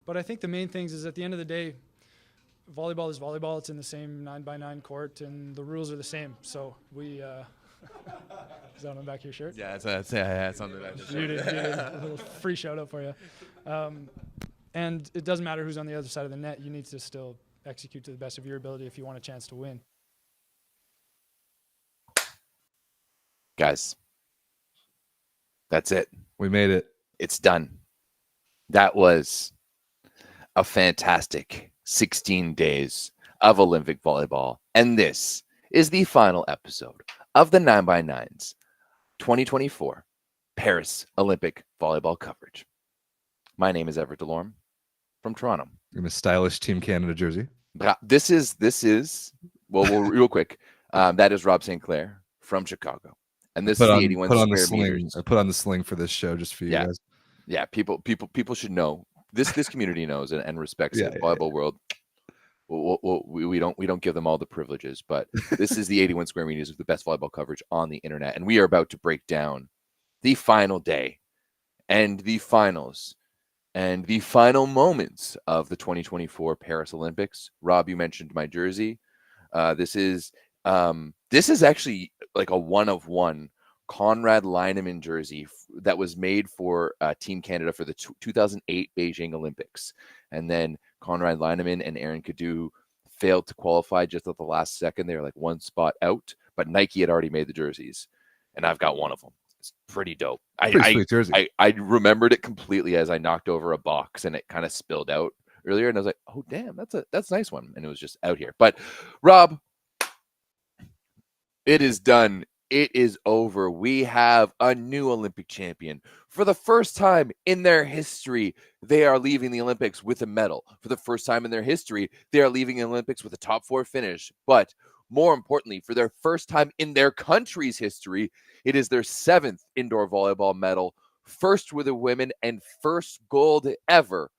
But I think the main things is at the end of the day, volleyball is volleyball. It's in the same 9x9 court, and the rules are the same. So we. Is that on the back of your shirt? Yeah, it's on the back of the shirt. Beauty. A little free shout out for you. And it doesn't matter who's on the other side of the net. You need to still execute to the best of your ability if you want a chance to win. Guys, that's it. We made it. It's done. That was a fantastic 16 days of Olympic volleyball. And this is the final episode of the 9x9's 2024 Paris Olympic volleyball coverage. My name is Everett Delorme from Toronto. In a stylish Team Canada jersey. This is well real quick. That is Rob St. Clair from Chicago. And this is the 81 square meters. I put on the sling for this show just for you guys. Yeah, people should know. This community knows and respects the volleyball world. We don't give them all the privileges, but this is the 81 square meters of the best volleyball coverage on the internet, and we are about to break down the final day and the finals and the final moments of the 2024 Paris Olympics. Rob, you mentioned my jersey. This is actually like a one-of-one Konrad Lineman jersey that was made for Team Canada for the 2008 Beijing Olympics. And then Konrad Lineman and Aaron Cadu failed to qualify just at the last second. They were like one spot out, but Nike had already made the jerseys, and I've got one of them. It's pretty dope. Sweet jersey. I remembered it completely as I knocked over a box and it kind of spilled out earlier, and I was like, oh damn, that's a nice one, and it was just out here. But Rob, it is done. It is over. We have a new Olympic champion. For the first time in their history, they are leaving the Olympics with a medal. For the first time in their history, they are leaving the Olympics with a top 4 finish. But more importantly, for their first time in their country's history, it is their 7th indoor volleyball medal, first with the women and first gold ever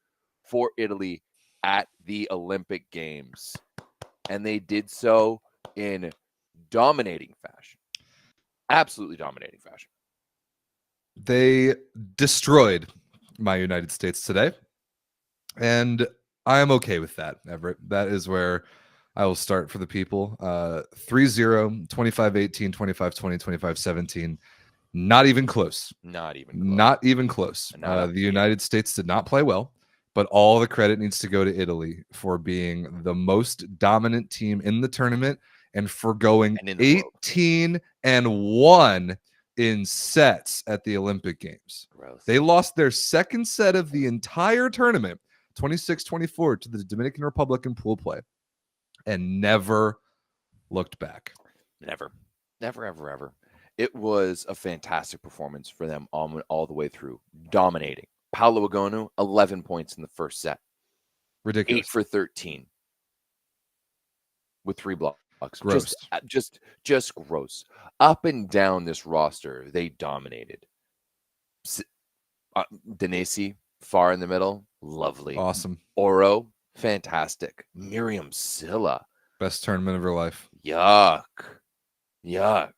for Italy at the Olympic Games. And they did so in dominating fashion. Absolutely dominating fashion. They destroyed my United States today, and I am okay with that, Everett. That is where I will start for the people. 3-0, 25-18, 25-20, 25-17. Not even close. Not even close. The United States did not play well, but all the credit needs to go to Italy for being the most dominant team in the tournament and for going 18-1 in sets at the Olympic Games. Gross. They lost their second set of the entire tournament, 26-24, to the Dominican Republic in pool play, and never looked back. Never, ever. It was a fantastic performance for them all the way through, dominating. Paolo Agonu, 11 points in the first set. Ridiculous. 8 for 13 with 3 blocks. Gross. Just gross. Up and down this roster, they dominated. Denesi, far in the middle, lovely. Awesome. Oro, fantastic. Miriam Silla. Best tournament of her life. Yuck. Yeah.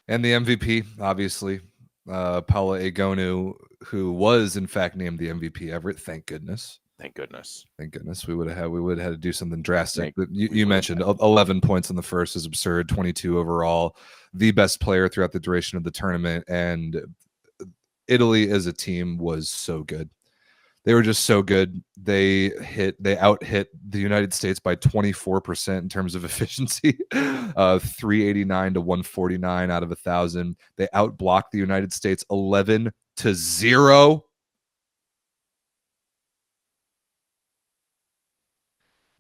And the MVP, obviously, Paula Agonu, who was in fact named the MVP. Everett, thank goodness. Thank goodness. We would have had to do something drastic. But you mentioned 11 points in the first is absurd. 22 overall, the best player throughout the duration of the tournament. And Italy as a team was so good. They were just so good. They out-hit the United States by 24% in terms of efficiency, 389 to 149 out of 1,000. They out-blocked the United States 11-0.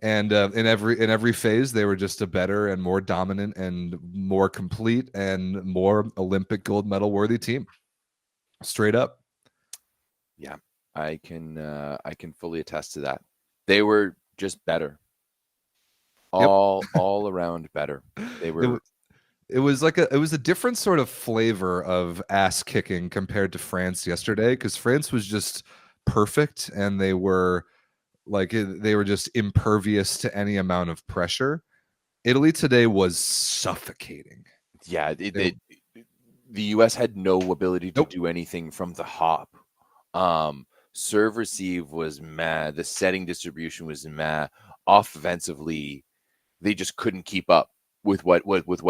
And in every phase, they were just a better and more dominant and more complete and more Olympic gold medal worthy team. Straight up. Yeah, I can fully attest to that. They were just better. All around better. They were. It was a different sort of flavor of ass kicking compared to France yesterday, because France was just perfect and they were just impervious to any amount of pressure. Italy today was suffocating. Yeah, the U.S. had no ability to do anything from the hop. Serve receive was mad. The setting distribution was mad. Offensively, they just couldn't keep up with what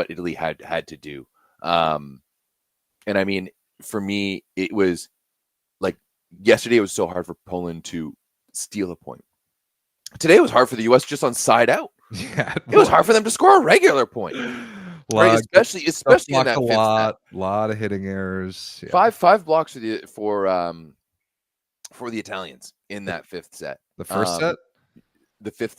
Italy had to do. And I mean, for me, it was like yesterday. It was so hard for Poland to steal a point. Today it was hard for the U.S. just on side out. Yeah, it was hard for them to score a regular point. Right, especially in that fifth set. Lot of hitting errors. Yeah. Five blocks for the Italians in that fifth set. The first set, the third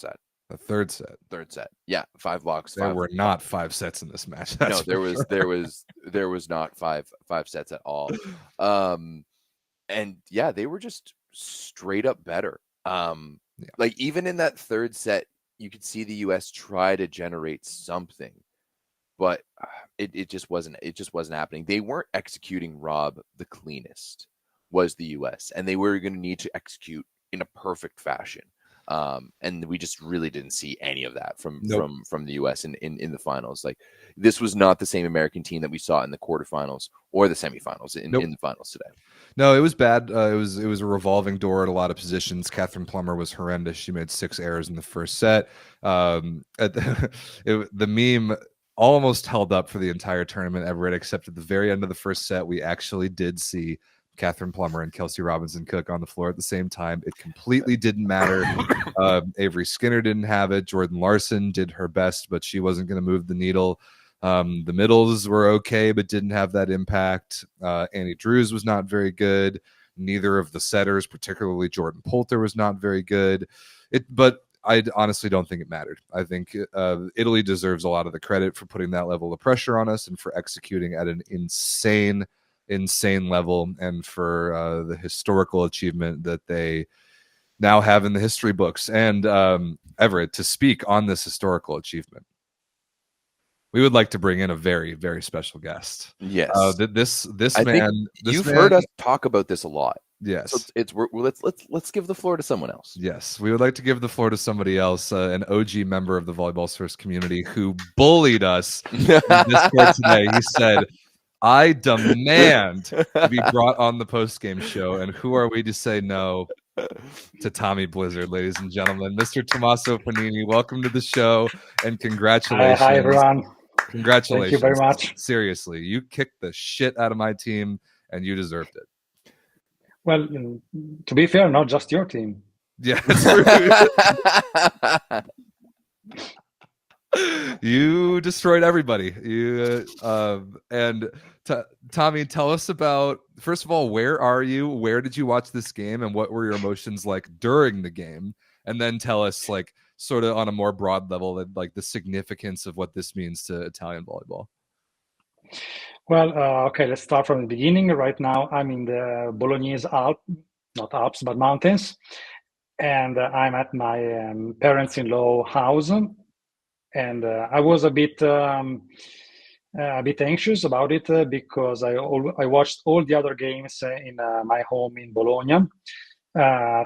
set. The third set. Third set. Yeah, 5 blocks. There were not 5 sets in this match. No, there was not five sets at all. And yeah, they were just straight up better. Like even in that third set, you could see the US try to generate something, but it just wasn't happening. They weren't executing Rob the cleanest, was the US, and they were going to need to execute in a perfect fashion. And we just really didn't see any of that from the US in the finals. Like this was not the same American team that we saw in the quarterfinals or the semifinals in the finals today. No, it was bad. It was a revolving door at a lot of positions. Catherine Plummer was horrendous. She made 6 errors in the first set. The meme almost held up for the entire tournament, Everett, except at the very end of the first set, we actually did see Catherine Plummer and Kelsey Robinson-Cook on the floor at the same time. It completely didn't matter. Avery Skinner didn't have it. Jordan Larson did her best, but she wasn't going to move the needle. The middles were okay, but didn't have that impact. Annie Drews was not very good. Neither of the setters, particularly Jordan Poulter, was not very good. But I honestly don't think it mattered. I think Italy deserves a lot of the credit for putting that level of pressure on us and for executing at an insane level, and for the historical achievement that they now have in the history books. And Everett, to speak on this historical achievement, we would like to bring in a very, very special guest. Yes, you've heard us talk about this a lot. Yes, so let's give the floor to someone else. Yes, we would like to give the floor to somebody else, an OG member of the Volleyball Source community who bullied us in Discord today. He said, "I demand to be brought on the post-game show," and who are we to say no to Tommy Blizzard, ladies and gentlemen? Mr. Tommaso Panini, welcome to the show, and congratulations. Hi everyone. Congratulations. Thank you very much. Seriously, you kicked the shit out of my team, and you deserved it. Well, to be fair, not just your team. Yeah, you destroyed everybody. Tommy, tell us about, first of all, where are you? Where did you watch this game, and what were your emotions like during the game? And then tell us, like, sort of on a more broad level, that like the significance of what this means to Italian volleyball. Well, okay, let's start from the beginning. Right now, I'm in the Bolognese not Alps, but mountains, and I'm at my parents-in-law house, and I was a bit anxious about it because I watched all the other games in my home in Bologna.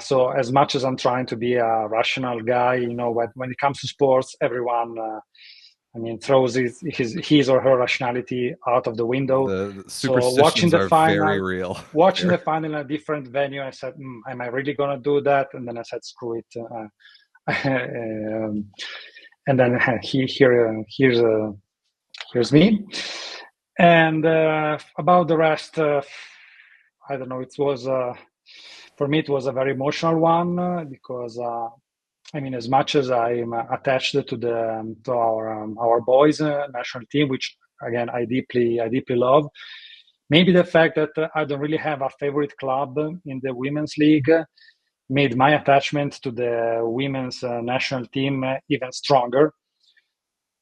So as much as I'm trying to be a rational guy, when it comes to sports, everyone, throws his or her rationality out of the window. The superstitions watching the final, very real. Watching the final in a different venue, I said, "Am I really gonna do that?" And then I said, "Screw it." And then here's me. And about the rest, I don't know. It was for me, it was a very emotional one because. As much as I'm attached to our boys national team, which again I deeply love, maybe the fact that I don't really have a favorite club in the women's league made my attachment to the women's national team even stronger.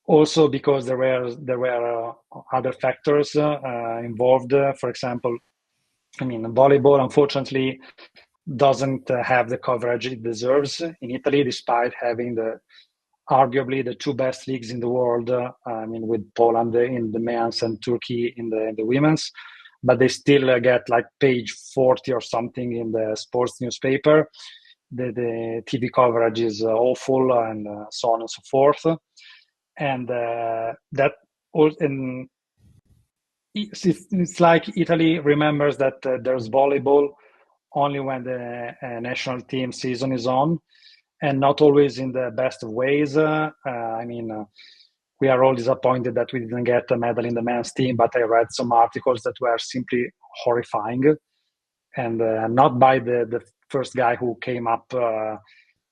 Also, because there were other factors involved. For example, volleyball, unfortunately, doesn't have the coverage it deserves in Italy, despite having arguably the 2 best leagues in the world. With Poland in the men's and Türkiye in the women's, but they still get like page 40 or something in the sports newspaper. The TV coverage is awful, and so on and so forth. And it's like Italy remembers that there's volleyball only when the national team season is on, and not always in the best of ways. We are all disappointed that we didn't get a medal in the men's team, but I read some articles that were simply horrifying, and not by the first guy who came up,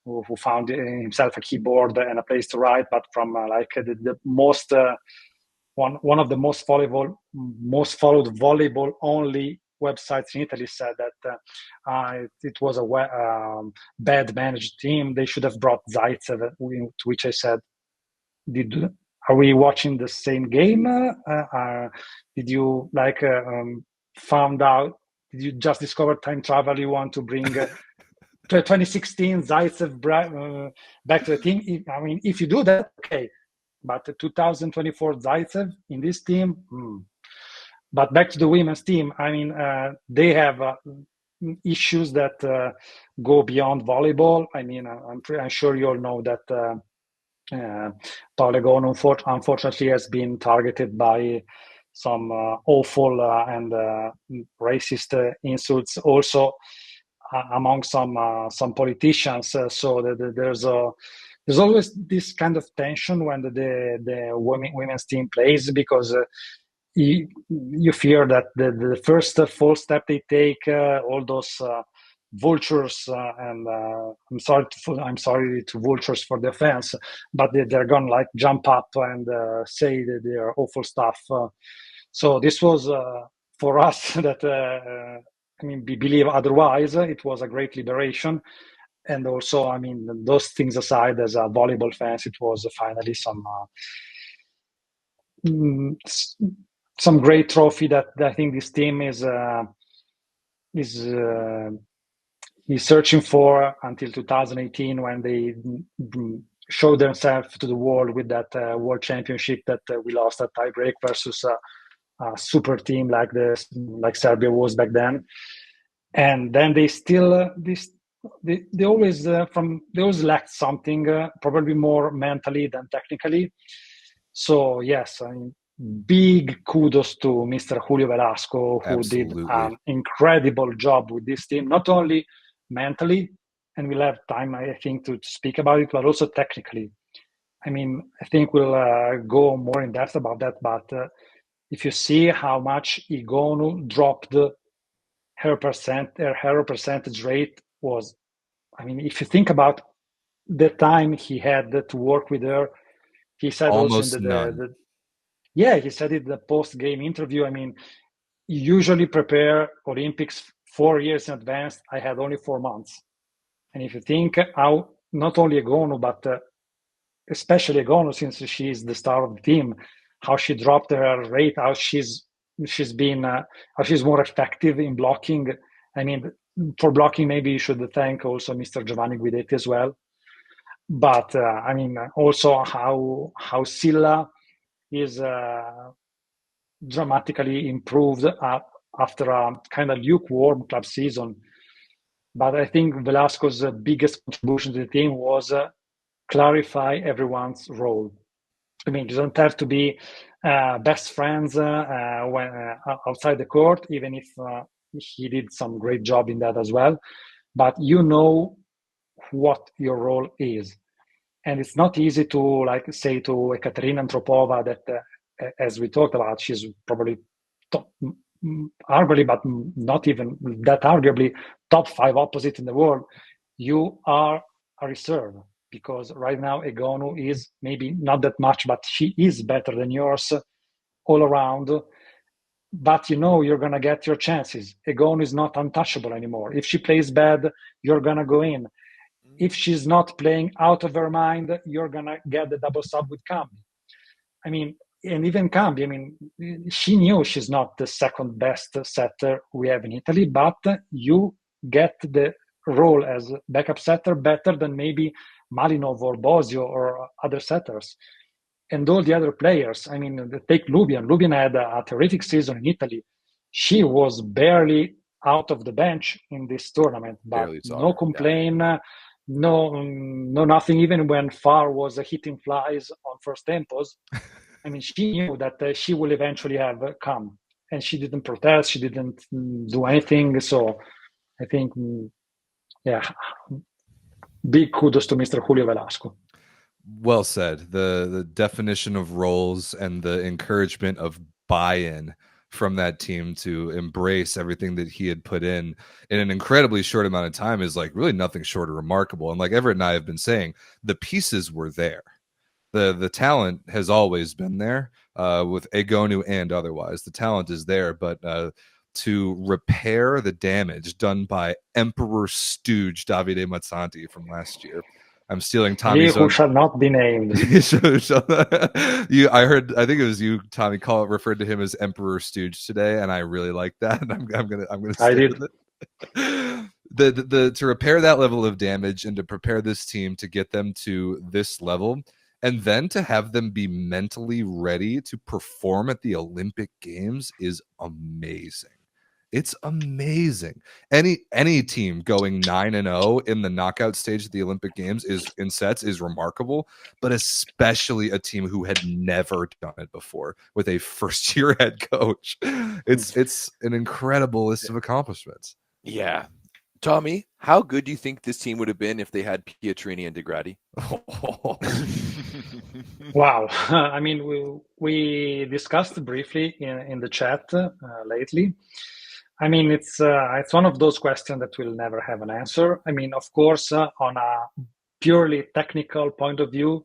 who found himself a keyboard and a place to write, but from the most one of the most followed volleyball only websites in Italy said that it was a bad managed team. They should have brought Zaitsev, to which I said, are we watching the same game? Did you found out? Did you just discover time travel? You want to bring 2016 Zaitsev back to the team? I mean, if you do that, okay. But 2024 Zaitsev in this team. But back to the women's team. I mean, they have issues that go beyond volleyball. I mean, I'm sure you all know that Paola Egonu unfortunately has been targeted by some awful and racist insults also among some politicians. So there's always this kind of tension when the women's team plays, because you fear that the first false step they take, all those vultures, and I'm sorry to vultures for the offense, but they're gonna jump up and say that they are awful stuff. So this was for us that believe otherwise. It was a great liberation, and also those things aside, as a volleyball fans, it was finally some great trophy that I think this team is searching for until 2018, when they showed themselves to the world with that world championship that we lost at tiebreak versus a super team like Serbia was back then. And then they still they always lacked something, probably more mentally than technically. So yes, big kudos to Mr. Julio Velasco, who did an incredible job with this team, not only mentally, and we'll have time, I think, to speak about it, but also technically. I think we'll go more in depth about that, but if you see how much Egonu dropped her percentage rate was, if you think about the time he had to work with her, he said almost also none. he said in the post-game interview, you usually prepare Olympics 4 years in advance. I had only 4 months. And if you think how not only Egonu, but especially Egonu, since she's the star of the team, how she dropped her rate, how she's more effective in blocking. For blocking, maybe you should thank also Mr. Giovanni Guidetti as well. But also how Silla is dramatically improved after a kind of lukewarm club season. But I think Velasco's biggest contribution to the team was clarify everyone's role. You don't have to be best friends when outside the court, even if he did some great job in that as well. But you know what your role is. And it's not easy to say to Ekaterina Antropova that, as we talked about, she's probably arguably, but not even that arguably, top 5 opposite in the world. You are a reserve, because right now Egonu is maybe not that much, but she is better than yours all around. But you're going to get your chances. Egonu is not untouchable anymore. If she plays bad, you're going to go in. If she's not playing out of her mind, you're going to get the double sub with Cambi. And even Cambi, she knew she's not the second best setter we have in Italy, but you get the role as backup setter better than maybe Malinov or Bosio or other setters. And all the other players, take Lubian. Lubian had a terrific season in Italy. She was barely out of the bench in this tournament, but no complaint, no nothing, even when Farr was hitting flies on first tempos. She knew that she will eventually have come, and she didn't protest, she didn't do anything. So, I think, big kudos to Mr. Julio Velasco. Well said. The definition of roles and the encouragement of buy-in from that team to embrace everything that he had put in an incredibly short amount of time is like really nothing short of remarkable. And like Everett and I have been saying, the pieces were there. The talent has always been there, with Egonu and otherwise. The talent is there, but to repair the damage done by Emperor Stooge Davide Mazzanti from last year. I'm stealing Tommy's. He who shall not be named. I think it was you, Tommy, referred to him as Emperor Stooge today, and I really like that. And I'm gonna stick with it. To repair that level of damage and to prepare this team to get them to this level, and then to have them be mentally ready to perform at the Olympic Games is amazing. It's amazing. Any team going 9-0 in the knockout stage of the Olympic Games is remarkable, but especially a team who had never done it before with a first-year head coach. It's an incredible list of accomplishments. Yeah. Tommy, how good do you think this team would have been if they had Pietrini and DeGradi? Wow. I mean, we discussed briefly in the chat lately. I mean, it's one of those questions that will never have an answer. I mean, of course, on a purely technical point of view,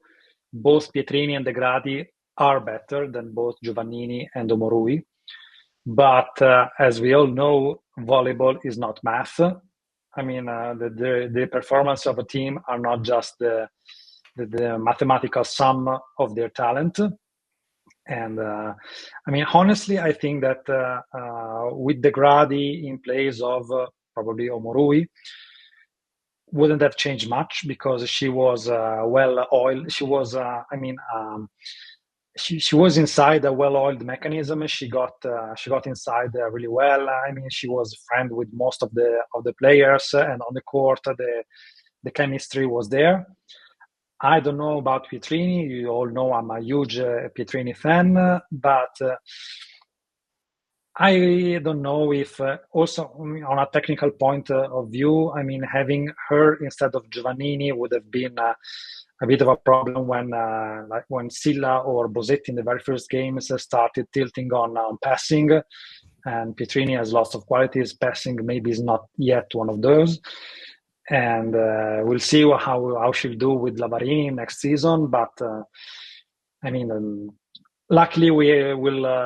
both Pietrini and DeGradi are better than both Giovannini and Omorui. But as we all know, volleyball is not math. I mean, the performance of a team are not just the mathematical sum of their talent. And I mean, honestly, I think that with DeGradi in place of probably Omorui, wouldn't have changed much because she was well-oiled. She was, she was inside a well-oiled mechanism. She got inside really well. I mean, she was friend with most of the players, and on the court, the chemistry was there. I don't know about Pietrini. You all know I'm a huge Pietrini fan, but I don't know if also on a technical point of view, I mean, having her instead of Giovannini would have been a bit of a problem when Silla or Bosetti in the very first games started tilting on passing, and Pietrini has lots of qualities. Passing maybe is not yet one of those. And we'll see how she'll do with Lavarini next season. But I mean, luckily we are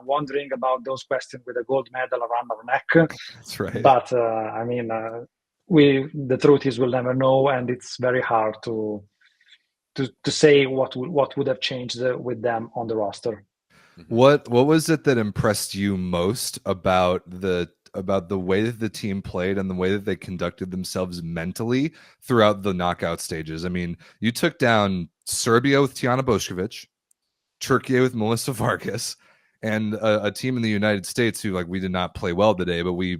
wondering about those questions with a gold medal around our neck. That's right. But I mean, the truth is we'll never know, and it's very hard to say what would have changed with them on the roster. What was it that impressed you most about the way that the team played and the way that they conducted themselves mentally throughout the knockout stages? I mean, you took down Serbia with Tijana Bošković, Türkiye with Melissa Vargas, and a team in the United States who, like, we did not play well today, but we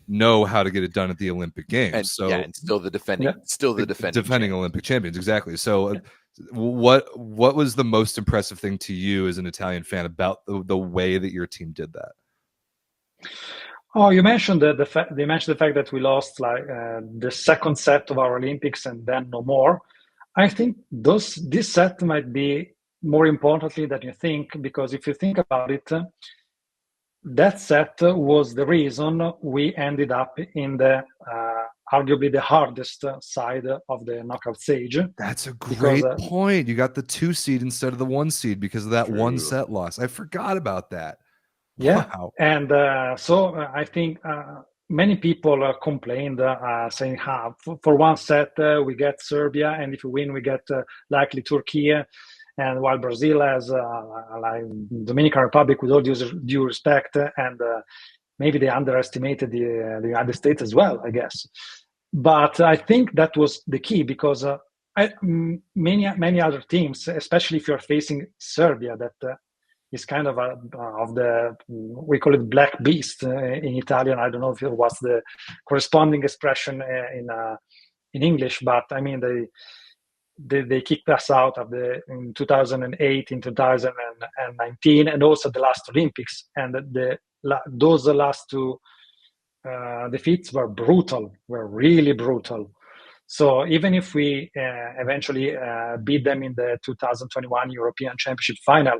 know how to get it done at the Olympic Games. And, and still the defending Olympic champions. Exactly. So what was the most impressive thing to you as an Italian fan about the way that your team did that? Oh, you mentioned the fact that we lost the second set of our Olympics and then no more. I think this set might be more importantly than you think, because if you think about it, that set was the reason we ended up in the arguably the hardest side of the knockout stage. That's a great point. You got the 2 seed instead of the 1 seed because of that True. 1 set loss. I forgot about that. Yeah. Wow. And so I think many people complained saying, for 1 set we get Serbia, and if we win we get likely Türkiye. And while Brazil has like Dominican Republic, with all due respect, and maybe they underestimated the United States as well, I guess. But I think that was the key, because many other teams, especially if you're facing Serbia, that is kind of we call it black beast in Italian. I don't know if it was the corresponding expression in English, but I mean they kicked us out of in 2008, in 2019, and also the last Olympics. And those last 2 defeats were brutal, were really brutal. So even if we eventually beat them in the 2021 European Championship final,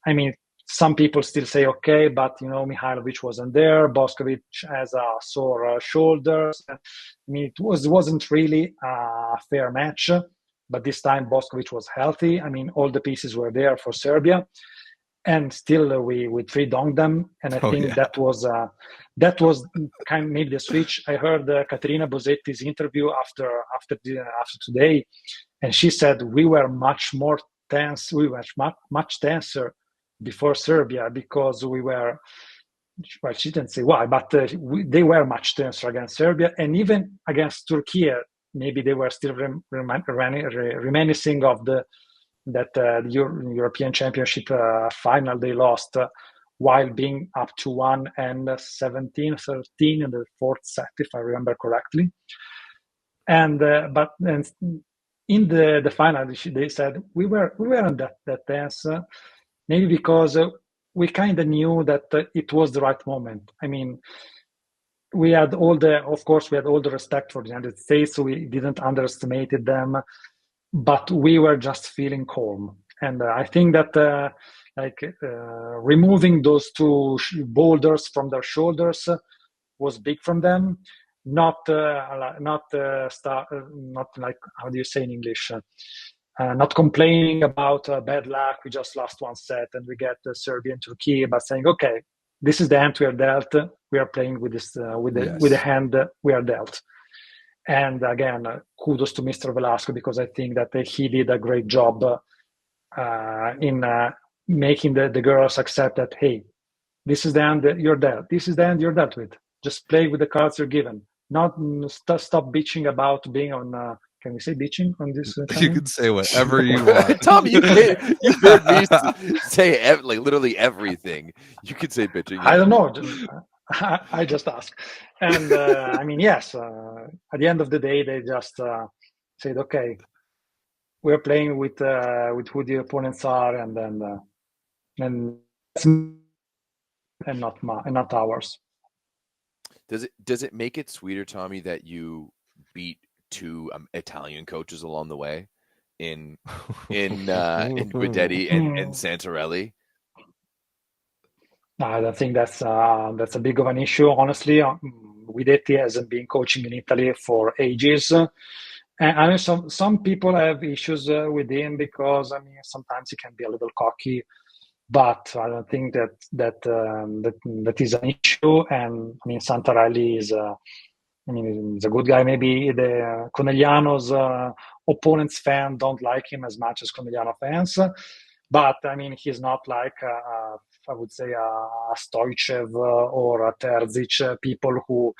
I mean, some people still say, okay, but Mihailovic wasn't there. Boskovic has a sore shoulders. I mean, it wasn't really a fair match, but this time Boskovic was healthy. I mean, all the pieces were there for Serbia, and still we 3-donked them. And I think that was kind of maybe the switch. I heard Caterina Bosetti's interview after today, and she said we were much more tense. We were much tenser before Serbia because we were. Well, she didn't say why, but they were much tenser against Serbia, and even against Türkiye. Maybe they were still reminiscing of the European Championship final they lost while being up to 1 and 17-13 in the fourth set, if I remember correctly. And but in the final, they said we weren't that tense, maybe because we kind of knew that it was the right moment. I mean, we had all the respect for the United States, so we didn't underestimate them, but we were just feeling calm. And I think that removing those two boulders from their shoulders was big from them. Not like, how do you say in English? Not complaining about bad luck. We just lost one set and we get Serbia and Turkey, but saying, okay, this is the hand we are dealt. We are playing with this with the hand we are dealt. And again, kudos to Mr. Velasco, because I think that he did a great job in making the girls accept that, hey, this is the hand you're dealt. This is the hand you're dealt with. Just play with the cards you're given. Not stop bitching about being on. Can we say bitching on this? You can say whatever you want. Tommy, you heard me say literally everything. You could say bitching. I don't know. I just ask. And I mean, yes, at the end of the day, they just said, okay, we're playing with who the opponents are, and not ours. Does it make it sweeter, Tommy, that you beat two Italian coaches along the way in Guidetti and Santarelli? I don't think that's a big of an issue, honestly. Guidetti hasn't been coaching in Italy for ages, and I mean, some people have issues with him because sometimes he can be a little cocky, but I don't think that is an issue. And I mean, Santarelli is he's a good guy. Maybe the Conegliano's opponents fan don't like him as much as Conegliano fans, but I mean, he's not like I would say a Stoichev or a Terzic, people who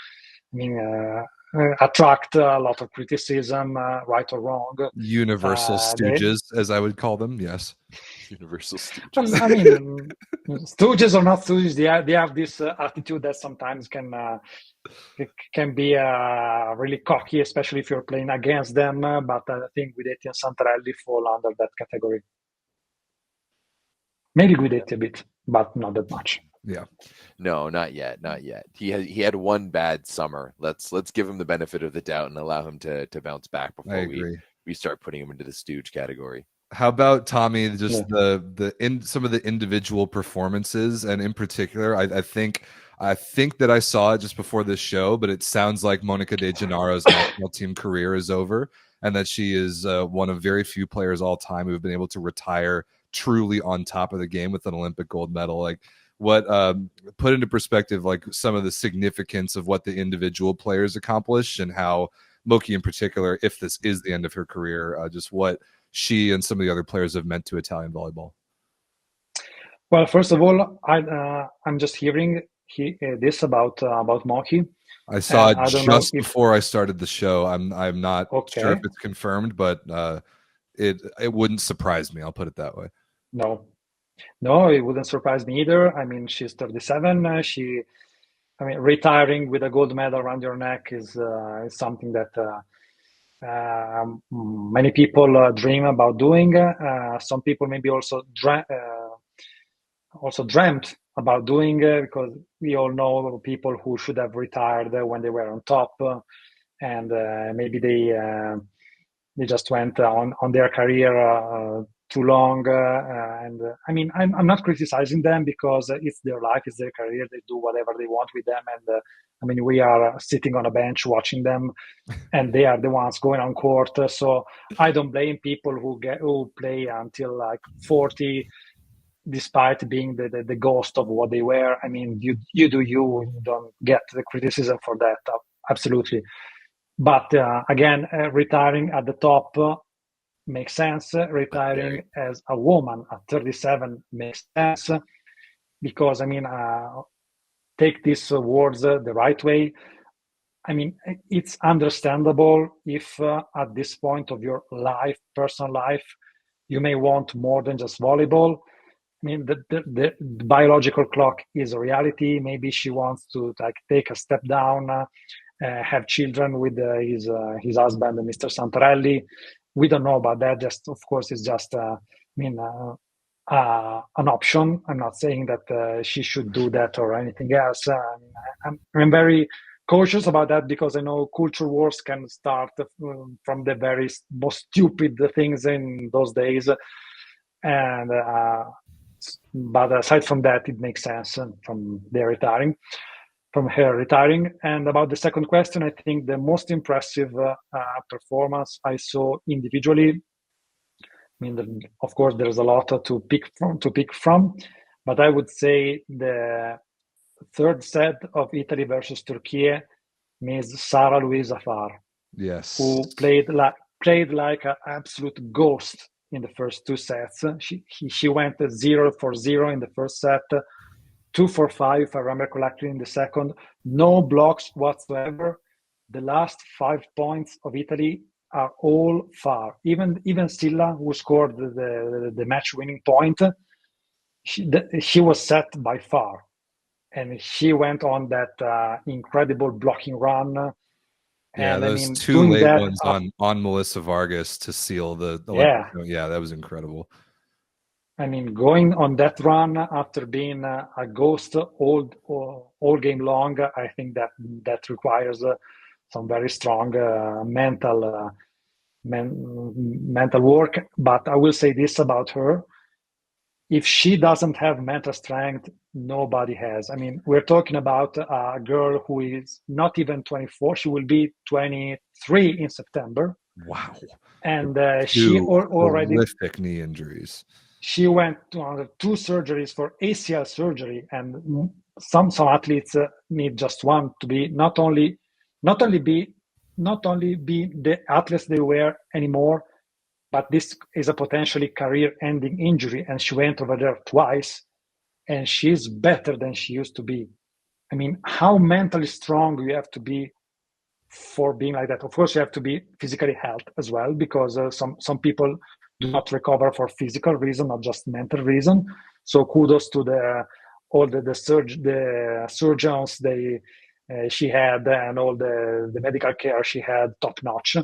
attract a lot of criticism, right or wrong. Universal stooges, as I would call them. Yes, universal stooges. I mean, stooges or not stooges, they have this attitude that sometimes can be really cocky, especially if you're playing against them. But I think Guidetti and Santarelli fall under that category. Maybe Guidetti a bit, but not that much. Yeah. No, not yet. He had one bad summer. Let's give him the benefit of the doubt and allow him to bounce back before we start putting him into the stooge category. How about, Tommy, just some of the individual performances, and in particular, I think that I saw it just before this show, but it sounds like Monica De Gennaro's national team career is over, and that she is one of very few players all time who have been able to retire truly on top of the game with an Olympic gold medal. Like, what put into perspective, like, some of the significance of what the individual players accomplished, and how Moki in particular, if this is the end of her career, just what she and some of the other players have meant to Italian volleyball. Well, first of all, I'm just hearing this about Moki. I saw it just before I started the show. I'm not sure if it's confirmed, but it wouldn't surprise me. I'll put it that way. No, it wouldn't surprise me either. I mean, she's 37. Retiring with a gold medal around your neck is something that many people dream about doing. Some people maybe also dreamt about doing, because we all know people who should have retired when they were on top, and maybe they just went on their career too long. And I mean, I'm not criticizing them, because it's their life, it's their career. They do whatever they want with them. And I mean, we are sitting on a bench watching them, and they are the ones going on court. So I don't blame people who play until like 40, despite being the ghost of what they were. I mean, you do you don't get the criticism for that, absolutely. But again, retiring at the top makes sense. Retiring as a woman at 37 makes sense, because I mean, take these words the right way. I mean, it's understandable if at this point of your life, personal life, you may want more than just volleyball. I mean, the biological clock is a reality. Maybe she wants to like take a step down, have children with his husband, Mr. Santarelli. We don't know about that. Just of course, it's just an option. I'm not saying that she should do that or anything else. I'm very cautious about that, because I know culture wars can start from the very most stupid things in those days, and but aside from that, it makes sense from her retiring. And about the second question, I think the most impressive performance I saw individually. I mean, of course, there's a lot to pick from, but I would say the third set of Italy versus Türkiye means Sara Louise Afar, Yes, who played like an absolute ghost in the first two sets. She went 0 for 0 in the first set, 2 for 5, if I remember correctly, in the second. No blocks whatsoever. The last 5 points of Italy are all far. Even Silla, who scored the match-winning point, she was set by far, and she went on that incredible blocking run. Yeah, and those I mean, two doing late that ones on Melissa Vargas to seal the yeah. Yeah, that was incredible. I mean, going on that run after being a ghost all game long, I think that requires some very strong mental work. But I will say this about her: if she doesn't have mental strength, nobody has. I mean, we're talking about a girl who is not even 24. She will be 23 in September. Wow. And Two already horrific knee injuries. She went to 2 surgeries for ACL surgery, and some athletes need just one to be not only be the athletes they were anymore, but this is a potentially career-ending injury. And she went over there twice, and she's better than she used to be. I mean, how mentally strong you have to be for being like that? Of course, you have to be physically healthy as well, because some people do not recover for physical reason, not just mental reason. So kudos to all the surgeons she had, and all the medical care she had, top notch.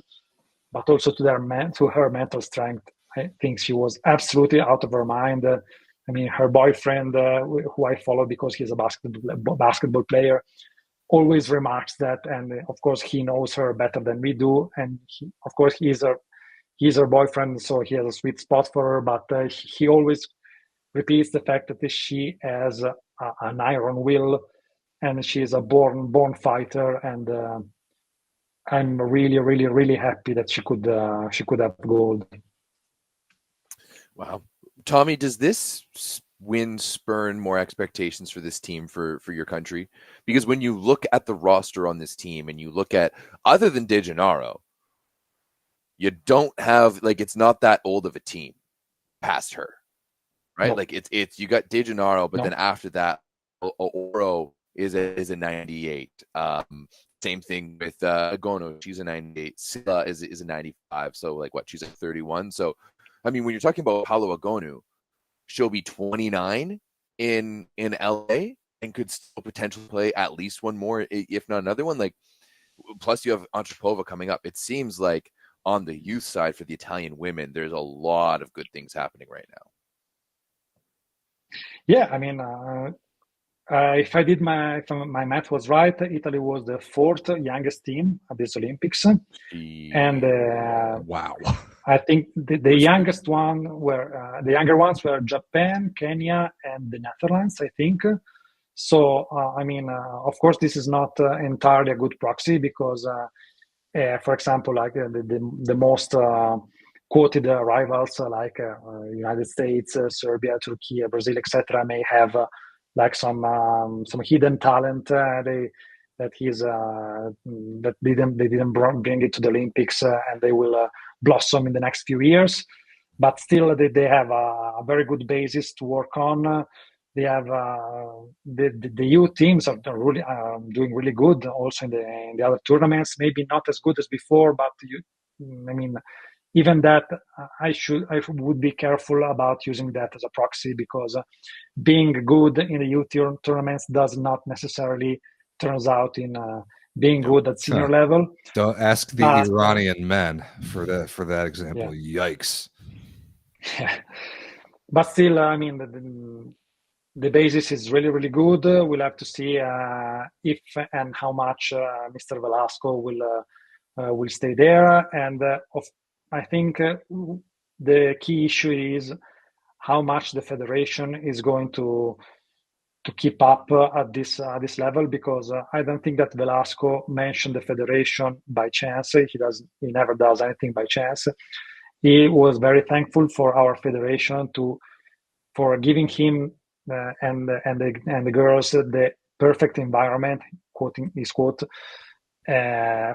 But also to her mental strength. I think she was absolutely out of her mind. I mean, her boyfriend, who I follow because he's a basketball player, always remarks that, and of course he knows her better than we do, and of course he's her boyfriend, so he has a sweet spot for her. But he always repeats the fact that she has an iron will, and she's a born fighter. And I'm really, really, really happy that she could have gold. Wow, Tommy, does this win spurn more expectations for this team, for your country? Because when you look at the roster on this team, and you look at, other than De Gennaro, you don't have, like, it's not that old of a team past her, right? No. Like it's you got De Gennaro, but then after that, Oro is a 98. Same thing with Agono, she's a 98. Silla is a 95. So like what, she's a 31. So I mean, when you're talking about Paolo Agonu, she'll be 29 in LA and could still potentially play at least one more, if not another one. Like, plus you have Antropova coming up. It seems like on the youth side for the Italian women, there's a lot of good things happening right now. Yeah, I mean, If my math was right, Italy was the fourth youngest team at this Olympics, and wow. I think the youngest one were the younger ones were Japan, Kenya, and the Netherlands, I think. So of course, this is not entirely a good proxy because, for example, like the most quoted rivals like United States, Serbia, Türkiye, Brazil, etc., may have like some hidden talent that they didn't bring it to the Olympics, and they will blossom in the next few years. But still, they have a very good basis to work on. They have the youth teams are really doing really good also in the other tournaments. Maybe not as good as before, but even that I would be careful about using that as a proxy, because being good in the youth tournaments does not necessarily turns out in being good at senior level. Don't ask the Iranian men for that example. Yeah. Yikes. Yeah. But still, the basis is really, really good. We'll have to see if and how much Mr. Velasco will stay there. And I think the key issue is how much the federation is going to keep up at this level, because I don't think that Velasco mentioned the federation by chance. He never does anything by chance. He was very thankful for our federation for giving him and the girls the perfect environment, quoting his quote, to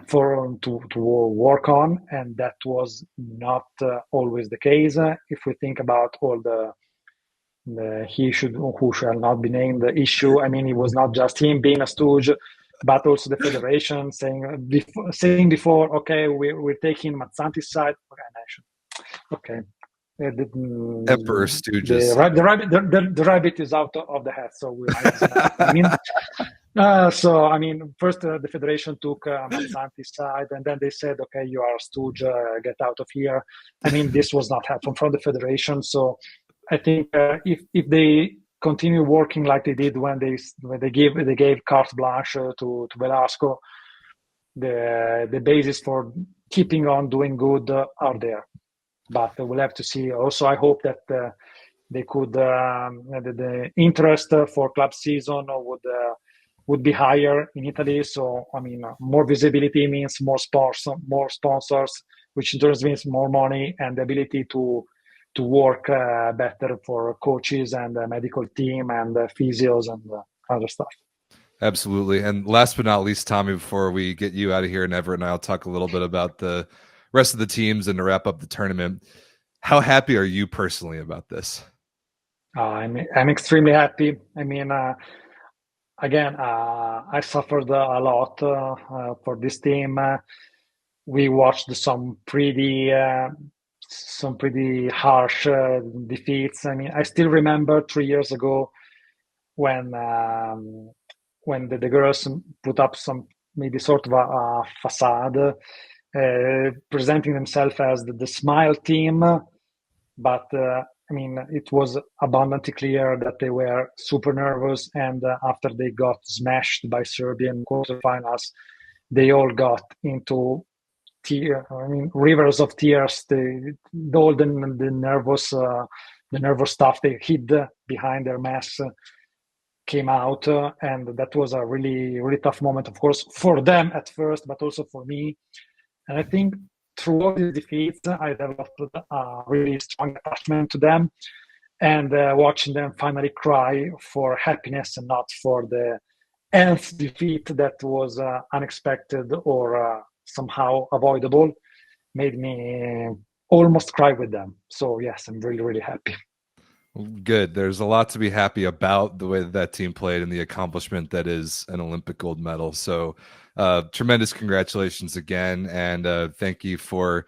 work on, and that was not always the case. If we think about all the who shall not be named the issue, it was not just him being a stooge, but also the federation saying before, okay, we're taking Mazzanti's side. Okay. Emperor stooges. The rabbit is out of the hat, so first the federation took Mazzanti's side, and then they said, okay, you are a stooge, get out of here. This was not happening from the federation. So I think if they continue working like they did when they gave carte blanche to Velasco, the basis for keeping on doing good are there. But we'll have to see. Also, I hope that they could the interest for club season would be higher in Italy. So more visibility means more sponsors, which in turn means more money and the ability to work better for coaches and the medical team and physios and other stuff. Absolutely. And last but not least, Tommy, before we get you out of here, and Everett and I'll talk a little bit about the rest of the teams and to wrap up the tournament. How happy are you personally about this? I'm extremely happy. Again, I suffered a lot for this team. We watched some pretty harsh defeats. I still remember 3 years ago when the girls put up some maybe sort of a facade, presenting themselves as the smile team, but it was abundantly clear that they were super nervous, and after they got smashed by Serbia in quarterfinals, they all got into rivers of tears. All the nervous stuff they hid behind their masks came out, and that was a really, really tough moment, of course, for them at first, but also for me. And I think through all these defeats, I developed a really strong attachment to them, and watching them finally cry for happiness and not for the nth defeat that was unexpected or somehow avoidable made me almost cry with them. So yes, I'm really, really happy. Good. There's a lot to be happy about the way that team played and the accomplishment that is an Olympic gold medal. So tremendous congratulations again. And thank you for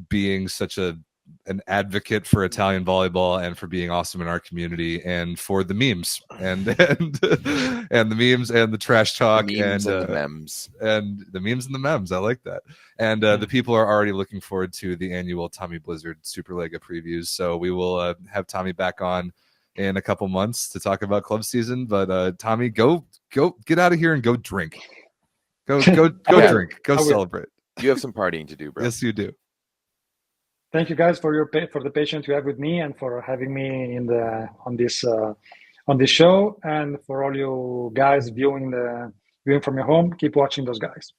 being such an advocate for Italian volleyball and for being awesome in our community and for the memes and the memes and the trash talk and the memes and the memes and the memes. I like that. And the people are already looking forward to the annual Tommy Blizzard Superlega previews. So we will have Tommy back on in a couple months to talk about club season. But Tommy, go get out of here and go drink. Go drink. Go celebrate. You have some partying to do, bro. Yes, you do. Thank you guys for the patience you have with me and for having me on this show, and for all you guys viewing from your home. Keep watching those guys.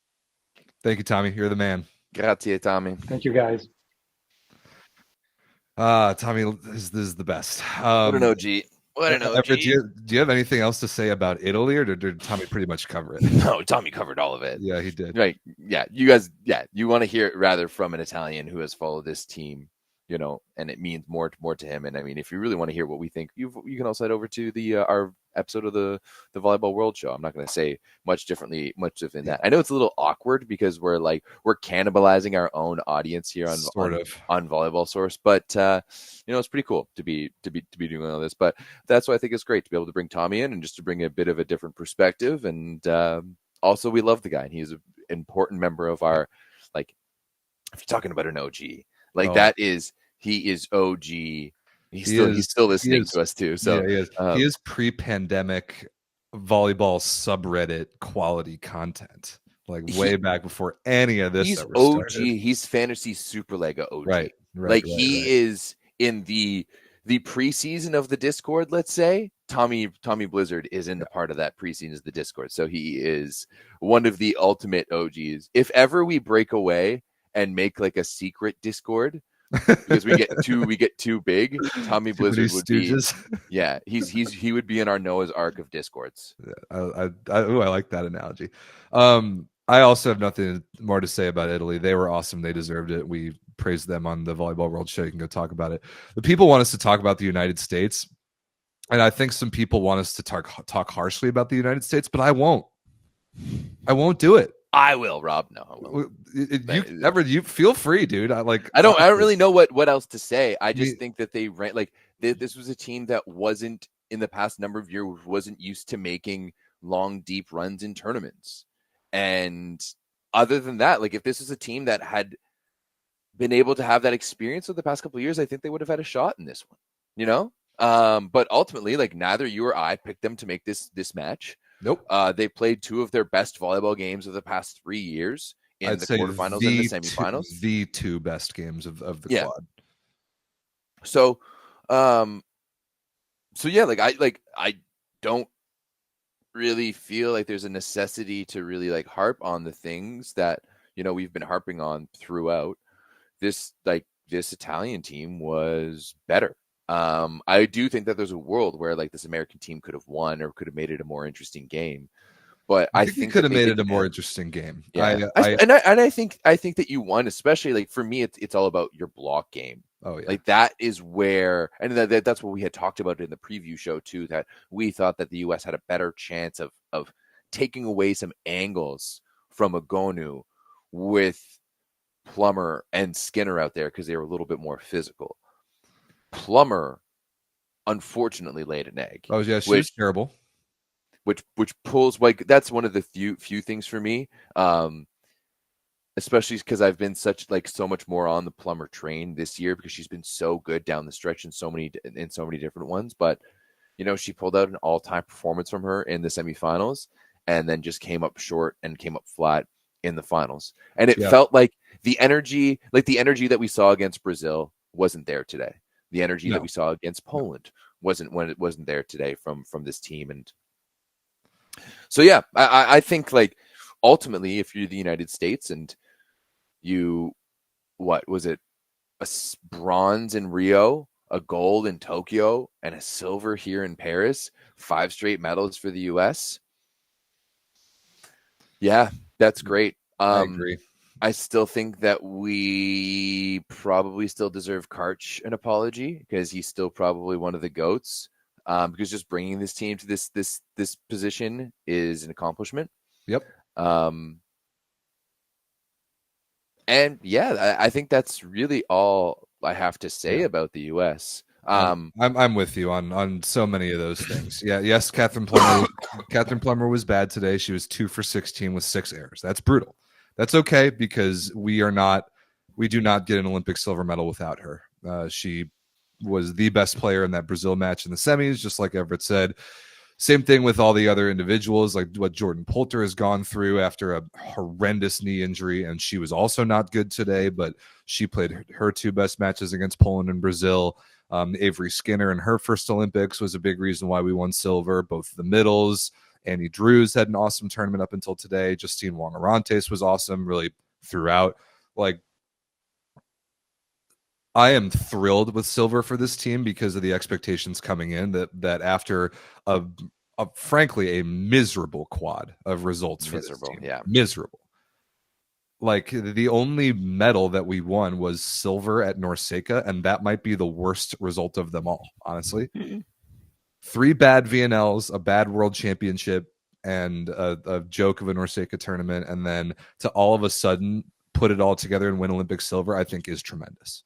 Thank you, Tommy. You're the man. Grazie, Tommy. Thank you, guys. Tommy, this is the best. What an OG. What an OG. Everett, do you have anything else to say about Italy, or did Tommy pretty much cover it? No, Tommy covered all of it. Yeah, he did. Right. Yeah. You guys, you want to hear it rather from an Italian who has followed this team, and it means more to him. And I mean, if you really want to hear what we think, you can also head over to our episode of the Volleyball World Show. I'm not going to say much different than that. I know it's a little awkward because we're cannibalizing our own audience here on Volleyball Source, but it's pretty cool to be doing all this. But that's why I think it's great to be able to bring Tommy in and just to bring a bit of a different perspective. And also, we love the guy, and he's an important member of our, if you're talking about an OG, he is OG. He's still listening to us too. So he is pre-pandemic volleyball subreddit quality content, way back before any of this. He's ever OG. started. He's Fantasy Superlega OG. Right. He is in the preseason of the Discord. Let's say Tommy Blizzard is in the part of that preseason of the Discord. So he is one of the ultimate OGs. If ever we break away and make a secret Discord, because we get too big, Tommy Blizzard would be. Yeah, he would be in our Noah's Ark of Discords. I like that analogy. I also have nothing more to say about Italy. They were awesome. They deserved it. We praised them on the Volleyball World Show. You can go talk about it. The people want us to talk about the United States, and I think some people want us to talk harshly about the United States, but I won't. I won't do it. I will, Rob. No, I won't. You feel free, dude. I don't really know what else to say. I just think that they ran this was a team that wasn't in the past number of years wasn't used to making long, deep runs in tournaments. And other than that, if this is a team that had been able to have that experience over the past couple of years, I think they would have had a shot in this one. But ultimately, neither you or I picked them to make this match. Nope. They played two of their best volleyball games of the past 3 years in the quarterfinals and the semifinals. The two best games of the quad. So, I don't really feel like there's a necessity to really harp on the things that we've been harping on throughout. This Italian team was better. I do think that there's a world where this American team could have won or could have made it a more interesting game, but I think could have made it a more interesting game. Yeah. I think that you won, especially for me, it's all about your block game. Oh yeah. That is where, and that's what we had talked about in the preview show too, that we thought that the U.S. had a better chance of taking away some angles from Agonu with Plummer and Skinner out there because they were a little bit more physical. Plummer unfortunately laid an egg. Oh yeah, she was terrible. Which pulls that's one of the few things for me. Especially because I've been so much more on the Plummer train this year because she's been so good down the stretch in so many different ones. But she pulled out an all-time performance from her in the semifinals and then just came up short and came up flat in the finals. And it felt like the energy that we saw against Brazil wasn't there today. The energy that we saw against Poland wasn't there today from this team. And so, yeah, I think ultimately, if you're the United States and what was it? A bronze in Rio, a gold in Tokyo, and a silver here in Paris, 5 straight medals for the U.S. Yeah, that's great. I agree. I still think that we probably still deserve Karch an apology because he's still probably one of the GOATs. Because just bringing this team to this position is an accomplishment. Yep. And yeah, I think that's really all I have to say about the U.S. I'm with you on so many of those things. Yeah. Yes. Catherine Plummer was bad today. She was 2 for 16 with 6 errors. That's brutal. That's okay because we do not get an Olympic silver medal without her. She was the best player in that Brazil match in the semis, just like Everett said. Same thing with all the other individuals, like what Jordan Poulter has gone through after a horrendous knee injury, and she was also not good today, but she played her 2 best matches against Poland and Brazil. Avery Skinner in her first Olympics was a big reason why we won silver. Both the middles, Annie Drews had an awesome tournament up until today. Justine Wong-Arantes was awesome, really throughout. Like, I am thrilled with silver for this team because of the expectations coming in that after a frankly a miserable quad of results for this team. Yeah, miserable. Like, the only medal that we won was silver at Norseka, and that might be the worst result of them all, honestly. 3 bad VNLs, a bad world championship, and a joke of a Norseka tournament, and then to all of a sudden put it all together and win Olympic silver, I think is tremendous.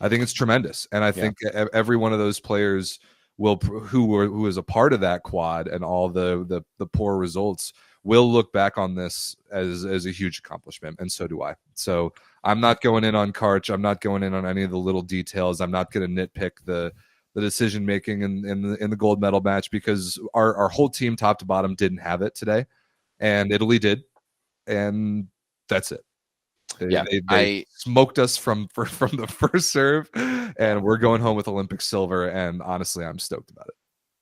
I think it's tremendous, and I think every one of those players who was a part of that quad and all the poor results will look back on this as a huge accomplishment, and so do I. So I'm not going in on Karch. I'm not going in on any of the little details. I'm not going to nitpick the decision making in the gold medal match, because our whole team, top to bottom, didn't have it today, and Italy did, and that's it. They smoked us from the first serve, and we're going home with Olympic silver, and honestly, I'm stoked about it.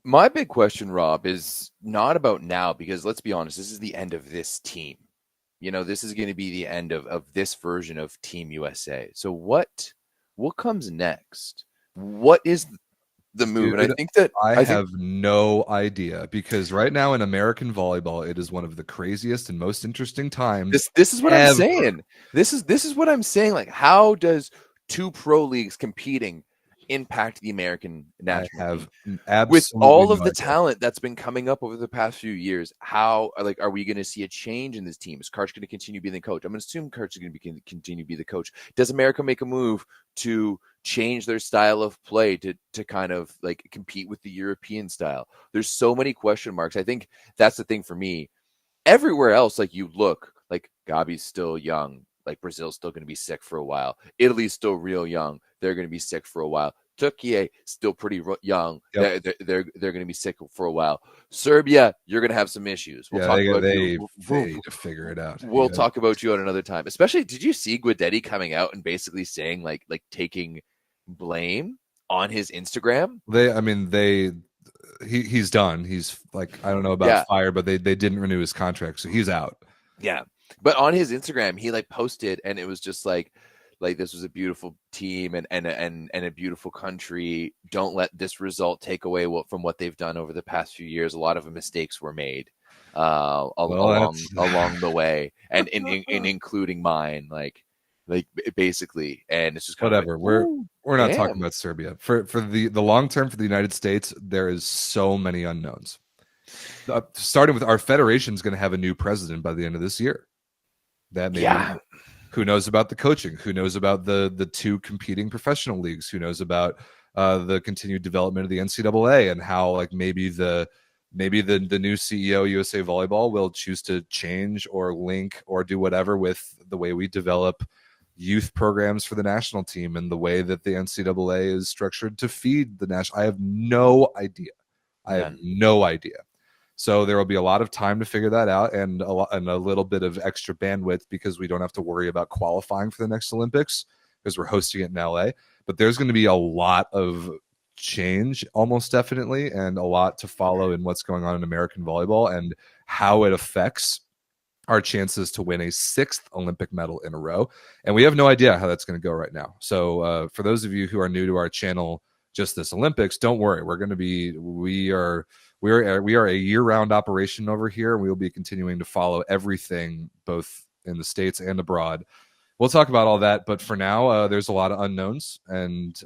My big question, Rob, is not about now, because let's be honest, this is the end of this team. This is going to be the end of this version of Team USA. So what comes next? What is the move? Dude, and I think that I have no idea, because right now in American volleyball, it is one of the craziest and most interesting times. This is what I'm saying. This is what I'm saying. Like, how does 2 pro leagues competing impact the American national team? With all of the talent that's been coming up over the past few years? How are we going to see a change in this team? Is Karch going to continue being the coach? I'm going to assume Karch is going to continue to be the coach. Does America make a move to change their style of play to kind of like compete with the European style? There's so many question marks. I think that's the thing for me. Everywhere else, like, you look, like, Gabi's still young. Like, Brazil's still going to be sick for a while. Italy's still real young. They're going to be sick for a while. Türkiye, still pretty young. Yep. They're going to be sick for a while. Serbia, you're going to have some issues. We'll talk about they need to figure it out. We'll talk about you at another time. Especially, did you see Guidetti coming out and basically saying like taking blame on his Instagram? He's done. He's like, I don't know about fire, but they didn't renew his contract, so he's out. Yeah, but on his Instagram, he like posted, and it was just like this was a beautiful team and a beautiful country. Don't let this result take away from what they've done over the past few years. A lot of mistakes were made along the way, and in including mine, like basically. And it's just whatever. We're not talking about Serbia for the long term. For the United States, there is so many unknowns. Starting with our federation is going to have a new president by the end of this year. That maybe. Yeah. Who knows about the coaching? Who knows about the 2 competing professional leagues? Who knows about the continued development of the NCAA and how, like, maybe the new CEO USA Volleyball will choose to change or link or do whatever with the way we develop youth programs for the national team and the way that the NCAA is structured to feed the national. I have no idea. So there will be a lot of time to figure that out, and a little bit of extra bandwidth, because we don't have to worry about qualifying for the next Olympics because we're hosting it in LA. But there's going to be a lot of change, almost definitely, and a lot to follow in what's going on in American volleyball and how it affects our chances to win a 6th Olympic medal in a row. And we have no idea how that's going to go right now. So for those of you who are new to our channel, just this Olympics, don't worry. We are a year-round operation over here, and we will be continuing to follow everything, both in the States and abroad. We'll talk about all that, but for now, there's a lot of unknowns, and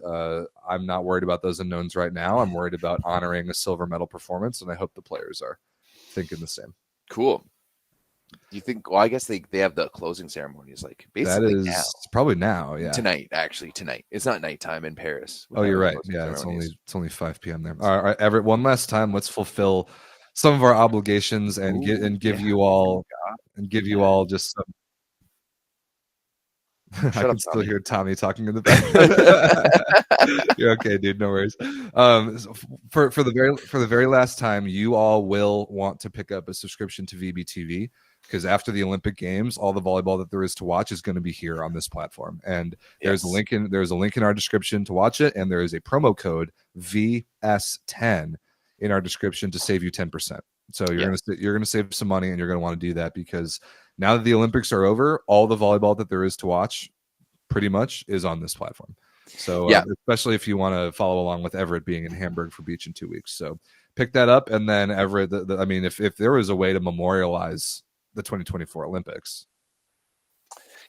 I'm not worried about those unknowns right now. I'm worried about honoring a silver medal performance, and I hope the players are thinking the same. Cool. Do you think? Well, I guess they have the closing ceremonies, like, basically that is now. Probably now. Yeah, tonight. It's not nighttime in Paris. Oh, you're right. Yeah, it's only 5 p.m. there. All right, Everett. One last time, let's fulfill some of our obligations and give you all just some. I can up, still Tommy. hear Tommy talking in the back. You're okay, dude. No worries. For the very last time, you all will want to pick up a subscription to VBTV, because after the Olympic Games, all the volleyball that there is to watch is going to be here on this platform. And there's a link in our description to watch it, and there is a promo code VS10 in our description to save you 10%. So you're gonna save some money, and you're gonna want to do that, because now that the Olympics are over, all the volleyball that there is to watch pretty much is on this platform. So especially if you want to follow along with Everett being in Hamburg for beach in 2 weeks. So pick that up. And then Everett, I mean, if there was a way to memorialize the 2024 Olympics,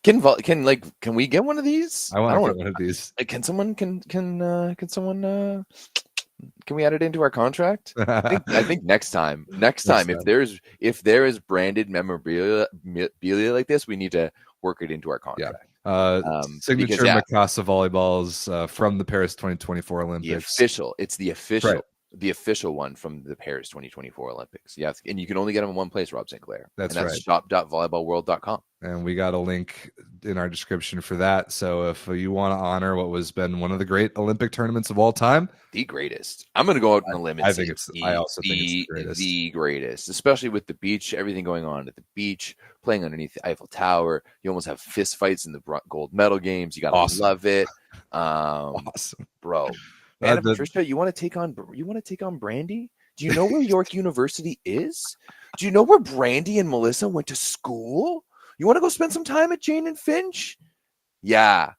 can we get one of these? I want to get one of these. Can someone can we add it into our contract? I think next time, if there is branded memorabilia like this, we need to work it into our contract. Signature Mikasa volleyballs from the Paris 2024 Olympics. It's the official one from the Paris 2024 Olympics. Yeah, and you can only get them in one place, Rob Sinclair. That's right. shop.volleyballworld.com. And we got a link in our description for that. So if you want to honor what was been one of the great Olympic tournaments of all time, the greatest. I'm going to go out on a limb and say I also think it's the greatest, especially with the beach, everything going on at the beach, playing underneath the Eiffel Tower. You almost have fist fights in the gold medal games. You got to love it. Awesome, bro. Man, Patricia, you want to take on Brandy? Do you know where York University is? Do you know where Brandy and Melissa went to school? You want to go spend some time at Jane and Finch? Yeah.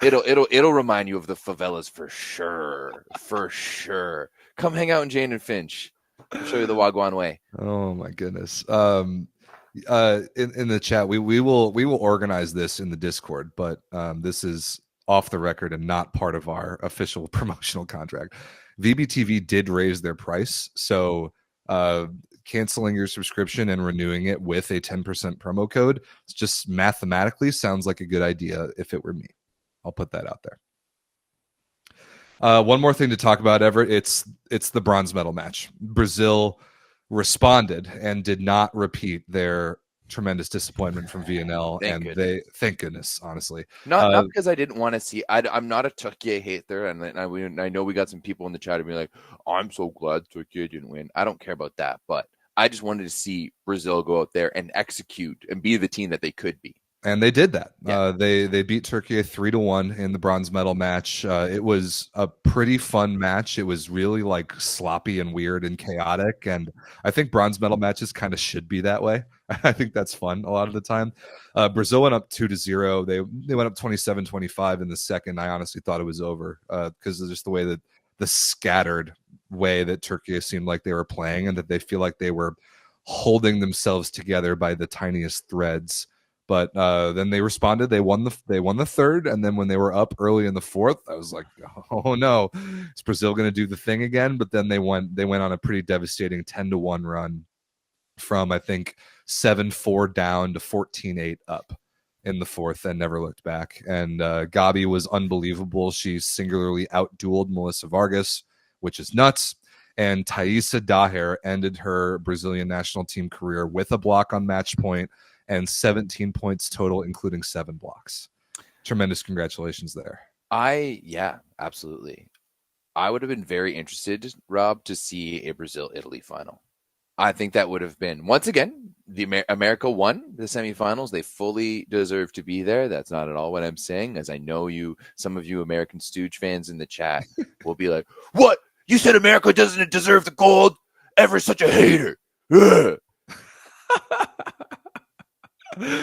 It'll remind you of the favelas for sure. For sure. Come hang out in Jane and Finch. I'll show you the Wagwan way. Oh my goodness. In the chat, we will organize this in the Discord, but this is off the record and not part of our official promotional contract. VBTV did raise their price, so canceling your subscription and renewing it with a 10% promo code just mathematically sounds like a good idea if it were me. I'll put that out there. One more thing to talk about, Everett. It's the bronze medal match. Brazil responded and did not repeat their tremendous disappointment from VNL, thank goodness, honestly. Not because I didn't want to see. I'm not a Türkiye hater, and I know we got some people in the chat to be like, I'm so glad Türkiye didn't win. I don't care about that, but I just wanted to see Brazil go out there and execute and be the team that they could be. And they did that. Yeah. They beat Türkiye 3-1 in the bronze medal match. It was a pretty fun match. It was really like sloppy and weird and chaotic. And I think bronze medal matches kind of should be that way. I think that's fun a lot of the time. Brazil went up 2-0. They went up 27-25 in the second. I honestly thought it was over because of just the way that the scattered way that Türkiye seemed like they were playing, and that they feel like they were holding themselves together by the tiniest threads. But then they responded. They won the third, and then when they were up early in the fourth, I was like, "Oh no, is Brazil going to do the thing again?" But then they went on a pretty devastating 10-1 run from, I think, 7-4 down to 14-8 up in the fourth, and never looked back. And Gabi was unbelievable. She singularly outdueled Melissa Vargas, which is nuts. And Thaisa Daher ended her Brazilian national team career with a block on match point and 17 points total, including 7 blocks. Tremendous congratulations there. Yeah, absolutely. I would have been very interested, Rob, to see a Brazil-Italy final. I think that would have been, once again, America won the semifinals. They fully deserve to be there. That's not at all what I'm saying, as I know some of you American Stooge fans in the chat will be like, "What? You said America doesn't deserve the gold? Everett's such a hater."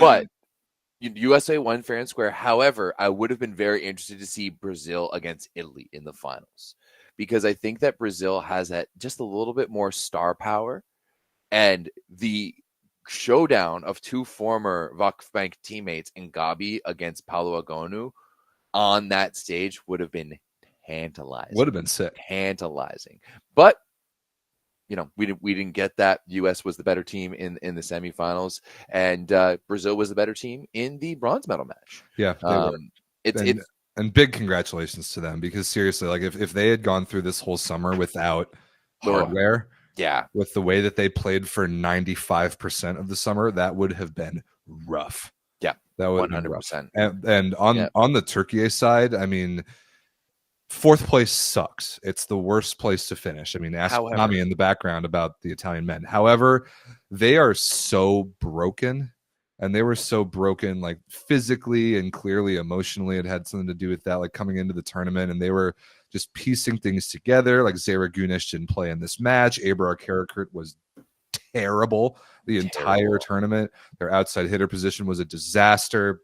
But USA won fair and square. However, I would have been very interested to see Brazil against Italy in the finals, because I think that Brazil has that just a little bit more star power, and the showdown of 2 former Vakfbank teammates in Gabi against Paulo Agonu on that stage would have been tantalizing. Would have been sick. Tantalizing. But we didn't get that. US was the better team in the semifinals, and Brazil was the better team in the bronze medal match. Yeah, and big congratulations to them, because seriously, like if they had gone through this whole summer without hardware, with the way that they played for 95% of the summer, that would have been rough. Yeah, That would have been rough. 100%. And on the Türkiye side, I mean, fourth place sucks. It's the worst place to finish. I mean, ask Tommy in the background about the Italian men. However, they are so broken, and they were so broken, like physically and clearly emotionally. It had something to do with that, like coming into the tournament, and they were just piecing things together. Like Zara Gunish didn't play in this match. Ebrar Karakurt was terrible the entire tournament. Their outside hitter position was a disaster.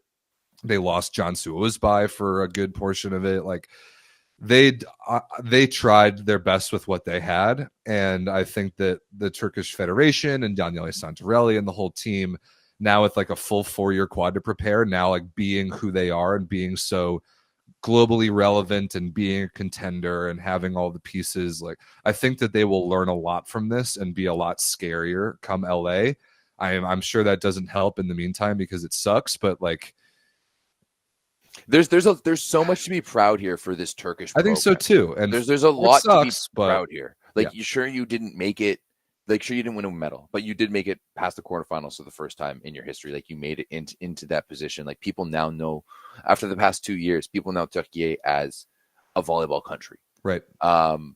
They lost John Suozbai for a good portion of it. Like they tried their best with what they had, and I think that the Turkish Federation and Daniele Santarelli and the whole team now, with like a full 4-year quad to prepare, now like being who they are and being so globally relevant and being a contender and having all the pieces, like I think that they will learn a lot from this and be a lot scarier come LA. I'm sure that doesn't help in the meantime because it sucks, but like there's so much to be proud here for this Turkish program. I think so too, and there's a lot to be proud here. Like, yeah. You didn't make it. Like, sure, you didn't win a medal, but you did make it past the quarterfinals for the first time in your history. Like, you made it into that position. Like, people now know, after the past 2 years, people know Türkiye as a volleyball country. Right. And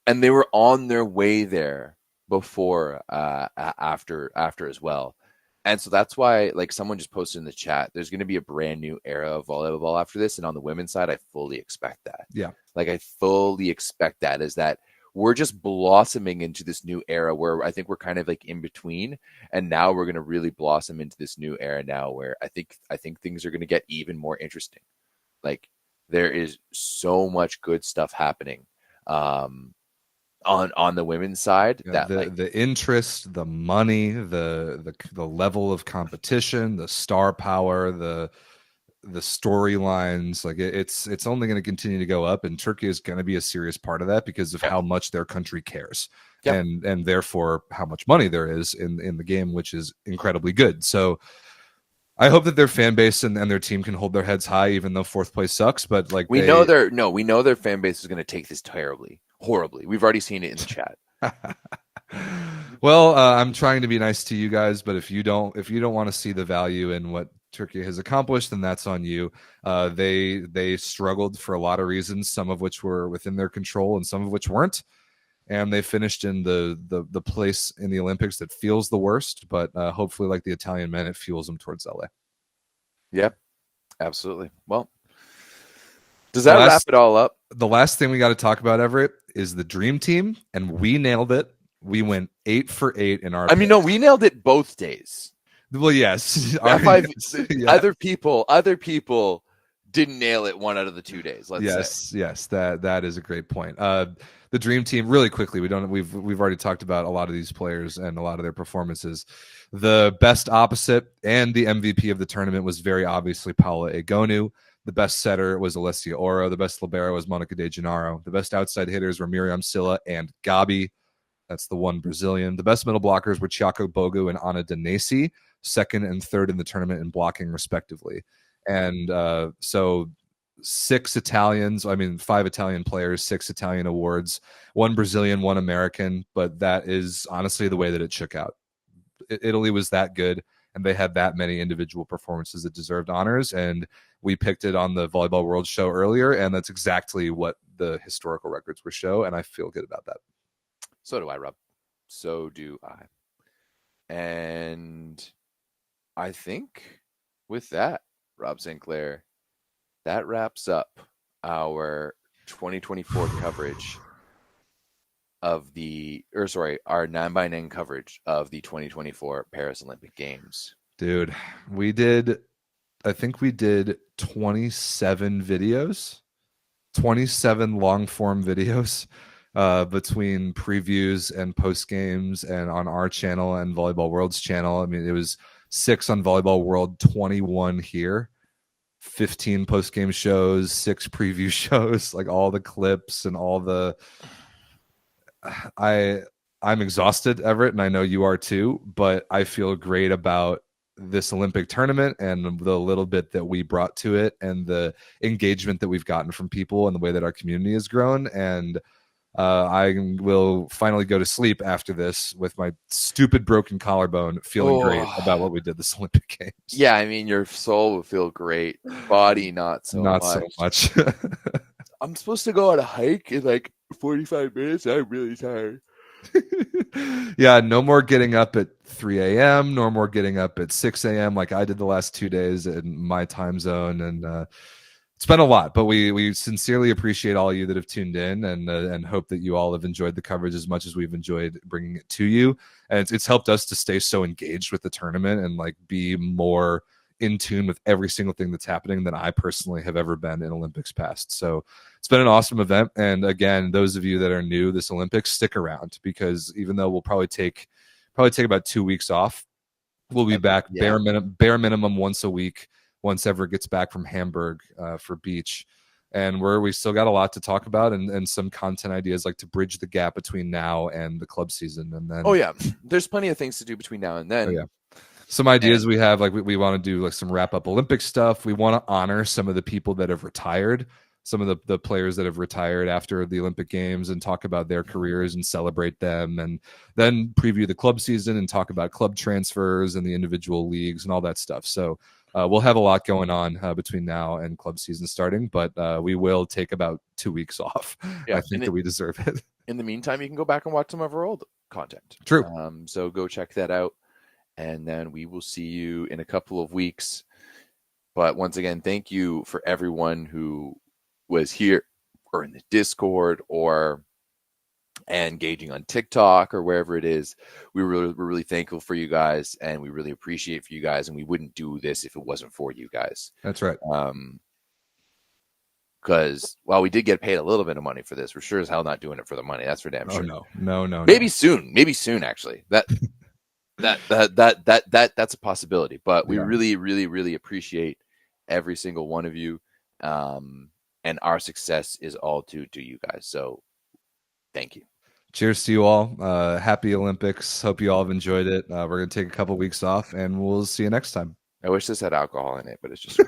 they were on their way there before, after as well. And so that's why, like, someone just posted in the chat, there's going to be a brand new era of volleyball after this. And on the women's side, I fully expect that. Yeah. Like, I fully expect that, is that we're just blossoming into this new era where I think we're kind of like in between, and now we're going to really blossom into this new era now where I think things are going to get even more interesting. Like, there is so much good stuff happening on the women's side. Yeah, the interest, the money, the level of competition, the star power, the storylines, like it's only going to continue to go up, and Turkey is going to be a serious part of that because of how much their country cares, and therefore how much money there is in the game, which is incredibly good. So I hope that their fan base and their team can hold their heads high, even though fourth place sucks. But like we know their fan base is going to take this horribly. We've already seen it in the chat. Well, I'm trying to be nice to you guys, but if you don't want to see the value in what Turkey has accomplished, then that's on you. They struggled for a lot of reasons, some of which were within their control and some of which weren't. And they finished in the place in the Olympics that feels the worst, but hopefully, like the Italian men, it fuels them towards LA. Yep, absolutely. Well, does that wrap it all up? The last thing we got to talk about, Everett, is the dream team, and we nailed it. We went 8 for 8 in our. No, we nailed it both days. Well, yes. Other people didn't nail it 1 out of the 2 days. Yes, that is a great point. The dream team, really quickly, we've already talked about a lot of these players and a lot of their performances. The best opposite and the MVP of the tournament was very obviously Paula Egonu. The best setter was Alessia Oro. The best libero was Monica De Gennaro. The best outside hitters were Miriam Silla and Gabi. That's the one Brazilian. The best middle blockers were Chiako Bogu and Ana Danesi, second and third in the tournament in blocking, respectively. And so 5 Italian players, 6 Italian awards, 1 Brazilian, 1 American. But that is honestly the way that it shook out. Italy was that good, and they had that many individual performances that deserved honors. And we picked it on the Volleyball World show earlier, and that's exactly what the historical records were show, and I feel good about that. So do I, Rob. So do I. And I think with that, Rob St. Clair, that wraps up our 2024 coverage of our 9x9 coverage of the 2024 Paris Olympic Games. Dude, I think we did 27 videos, 27 long form videos between previews and post games and on our channel and Volleyball World's channel. I mean, it was 6 on Volleyball World, 21 here, 15 post game shows, 6 preview shows, like all the clips and all the. I'm exhausted, Everett, and I know you are too, but I feel great about this Olympic tournament and the little bit that we brought to it and the engagement that we've gotten from people and the way that our community has grown. And I will finally go to sleep after this with my stupid broken collarbone, feeling great about what we did this Olympic Games. Yeah, I mean, your soul will feel great, body not so much. I'm supposed to go on a hike in like 45 minutes. I'm really tired. Yeah, no more getting up at 3 a.m. No more getting up at 6 a.m. like I did the last 2 days in my time zone, and it's been a lot. But we sincerely appreciate all of you that have tuned in, and hope that you all have enjoyed the coverage as much as we've enjoyed bringing it to you. And it's helped us to stay so engaged with the tournament and like be more in tune with every single thing that's happening than I personally have ever been in Olympics past. So it's been an awesome event. And again, those of you that are new this Olympics, stick around, because even though we'll probably take about 2 weeks off, we'll be back bare minimum once a week once Everett gets back from Hamburg for beach. And we still got a lot to talk about, and some content ideas like to bridge the gap between now and the club season. And then there's plenty of things to do between now and then. Some ideas we have, like we want to do like some wrap up Olympic stuff. We want to honor some of the people that have retired, some of the players that have retired after the Olympic Games, and talk about their careers and celebrate them, and then preview the club season and talk about club transfers and the individual leagues and all that stuff. So we'll have a lot going on between now and club season starting, but we will take about 2 weeks off. I think that we deserve it. In the meantime, you can go back and watch some of our old content. True. So go check that out. And then we will see you in a couple of weeks. But once again, thank you for everyone who was here or in the Discord or engaging on TikTok or wherever it is. We're really thankful for you guys, and we really appreciate for you guys. And we wouldn't do this if it wasn't for you guys. That's right. Because while we did get paid a little bit of money for this, we're sure as hell not doing it for the money. That's for damn sure. No. Maybe soon, actually. That's a possibility, but we really appreciate every single one of you, and our success is all to you guys. So thank you. Cheers to you all. Happy Olympics. Hope you all have enjoyed it. We're gonna take a couple weeks off, and we'll see you next time. I wish this had alcohol in it, but it's just